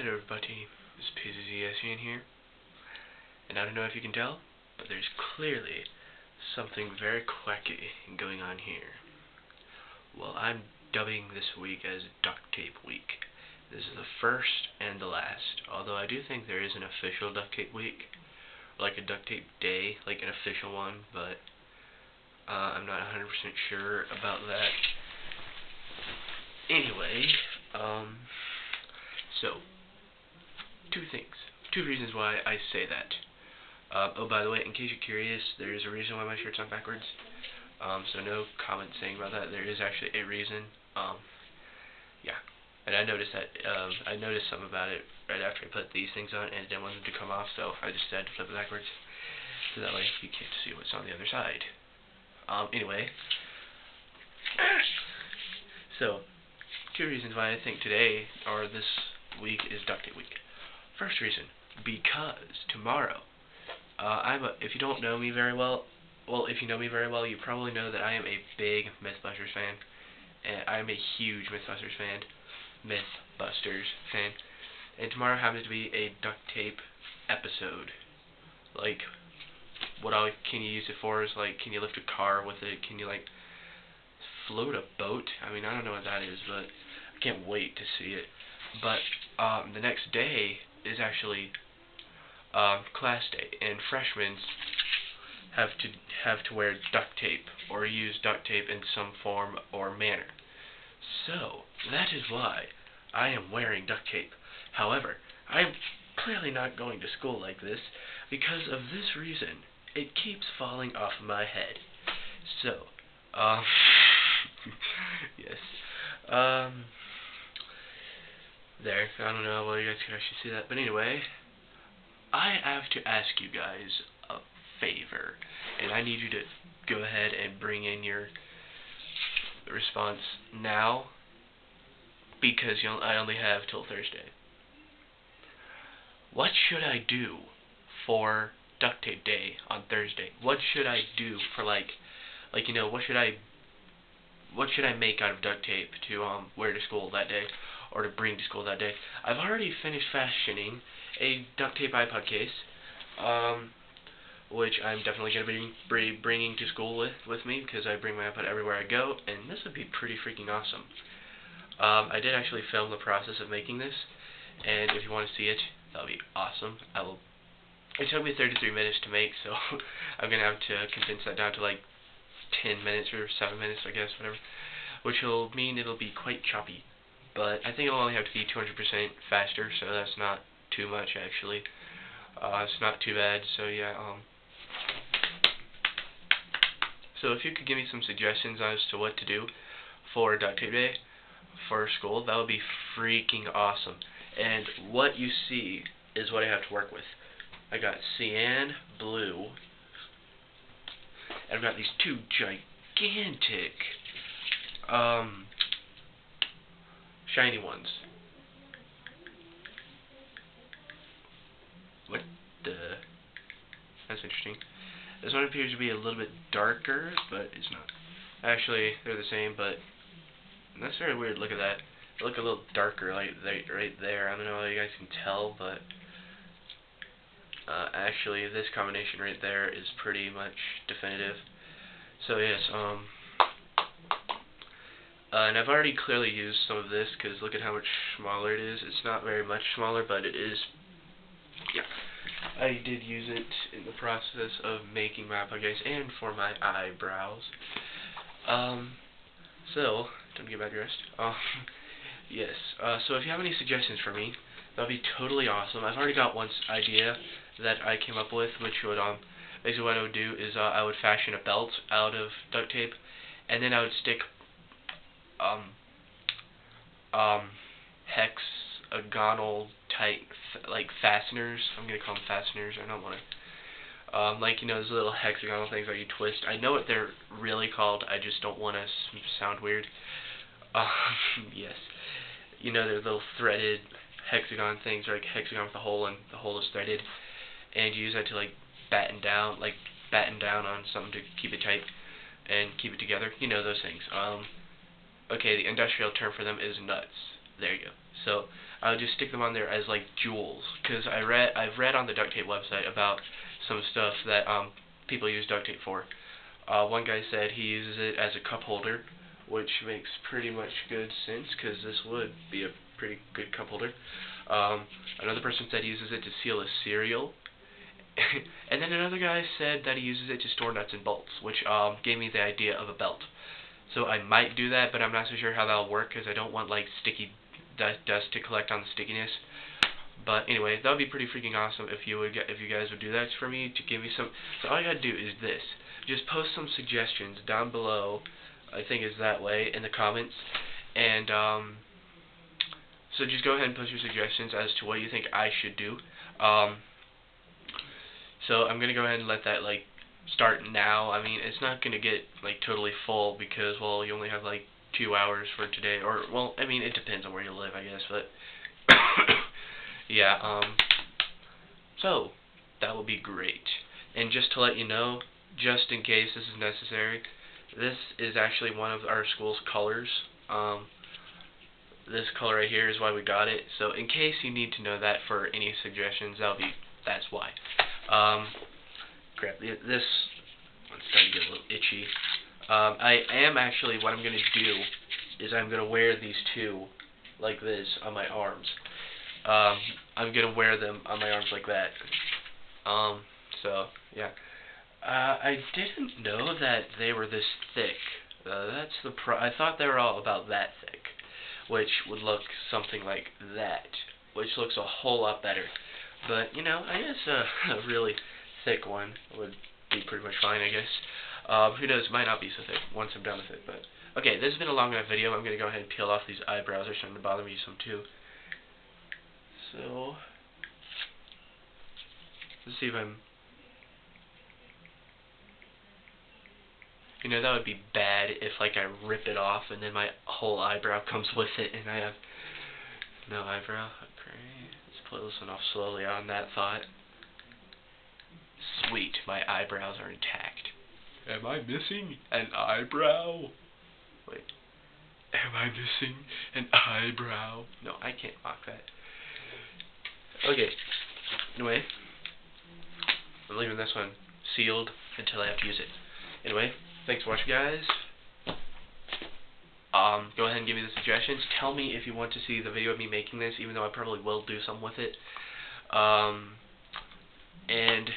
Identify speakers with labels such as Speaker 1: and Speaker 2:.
Speaker 1: Hello everybody, this is cyan here, and I don't know if you can tell, but there's clearly something very quacky going on here. Well, I'm dubbing this week as Duct Tape Week. This is the first and the last, although I do think there is an official Duct Tape Week, like a Duct Tape Day, like an official one, but I'm not 100% sure about that. Anyway, so, two reasons why I say that. Oh, by the way, in case you're curious, there is a reason why my shirt's on backwards. So no comment saying about that. There is actually a reason. Yeah. And I noticed that, I noticed something about it right after I put these things on, and I didn't want them to come off, so I just decided to flip it backwards. So that way you can't see what's on the other side. Anyway. So, two reasons why I think today, or this week, is Duct Tape Week. First reason, because tomorrow, if you don't know me very well, if you know me very well, you probably know that I am a big Mythbusters fan, and I am a huge Mythbusters fan, and tomorrow happens to be a duct tape episode. Like, can you use it for is, like, can you lift a car with it, can you, like, float a boat? I mean, I don't know what that is, but I can't wait to see it. But, the next day is actually class day, and freshmen have to wear duct tape or use duct tape in some form or manner. So that is why I am wearing duct tape. However, I am clearly not going to school like this because of this reason. It keeps falling off my head. So, yes. There. I don't know whether you guys can actually see that, but anyway, I have to ask you guys a favor, and I need you to go ahead and bring in your response now, because I only have till Thursday. What should I do for Duct Tape Day on Thursday? What should I do for what should I make out of duct tape to wear to school that day, or to bring to school that day? I've already finished fashioning a duct tape iPod case, which I'm definitely going to be bringing to school with me, because I bring my iPod everywhere I go, and this would be pretty freaking awesome. I did actually film the process of making this, and if you want to see it, that'll be awesome. It took me 33 minutes to make, so I'm going to have to condense that down to like 10 minutes or 7 minutes, I guess, whatever, which will mean it'll be quite choppy, but I think it'll only have to be 200% faster, so that's not too much, actually. It's not too bad, so yeah, so if you could give me some suggestions as to what to do for Duct Tape Day for school, that would be freaking awesome. And what you see is what I have to work with. I got cyan, blue, and I've got these two gigantic shiny ones. What the? That's interesting. This one appears to be a little bit darker, but it's not. Actually, they're the same, but that's very weird. Look at that. They look a little darker, like right there. I don't know if you guys can tell, but actually, this combination right there is pretty much definitive. So yes, and I've already clearly used some of this, because look at how much smaller it is. It's not very much smaller, but it is. Yeah, I did use it in the process of making my iPod case and for my eyebrows. So don't get bad rest. Yes. So if you have any suggestions for me, that would be totally awesome. I've already got one idea that I came up with, which would basically what I would do is I would fashion a belt out of duct tape, and then I would stick hexagonal type like fasteners. I'm gonna call them fasteners. I don't want to like, you know, those little hexagonal things that you twist. I know what they're really called. I just don't want to sound weird. Yes, you know, they're little threaded hexagon things, or like hexagon with a hole, and the hole is threaded, and you use that to like batten down on something to keep it tight and keep it together. You know those things. Okay, the industrial term for them is nuts. There you go. So I would just stick them on there as like jewels, because I've read on the duct tape website about some stuff that people use duct tape for. One guy said he uses it as a cup holder, which makes pretty much good sense, because this would be a pretty good cup holder. Another person said he uses it to seal a cereal. And then another guy said that he uses it to store nuts and bolts, which gave me the idea of a belt. So I might do that, but I'm not so sure how that'll work, because I don't want like sticky dust to collect on the stickiness. But anyway, that would be pretty freaking awesome if you guys would do that for me, to give me some. So all you gotta do is this: just post some suggestions down below. I think it's that way in the comments, and so just go ahead and post your suggestions as to what you think I should do. So I'm gonna go ahead and let that like start now. I mean, it's not gonna get like totally full, because well, you only have like 2 hours for today, or well, I mean, it depends on where you live, I guess, but yeah. So that will be great. And just to let you know, just in case this is necessary, this is actually one of our school's colors. This color right here is why we got it. So in case you need to know that for any suggestions, that's why. Crap, this one's starting to get a little itchy. I am actually, what I'm going to do is I'm going to wear these two like this on my arms. I'm going to wear them on my arms like that. So, yeah. I didn't know that they were this thick. I thought they were all about that thick, which would look something like that, which looks a whole lot better. But, you know, I guess a really thick one would be pretty much fine, I guess. Who knows, might not be so thick once I'm done with it. But okay, this has been a long enough video. I'm going to go ahead and peel off these eyebrows. They're starting to bother me some too. So, let's see if I'm... You know, that would be bad if, like, I rip it off and then my whole eyebrow comes with it and I have no eyebrow. Okay, let's pull this one off slowly on that thought. Sweet, my eyebrows are intact. Am I missing an eyebrow? Wait. Am I missing an eyebrow? No, I can't mock that. Okay. Anyway, I'm leaving this one sealed until I have to use it. Anyway, thanks for watching, guys. Go ahead and give me the suggestions. Tell me if you want to see the video of me making this, even though I probably will do something with it. And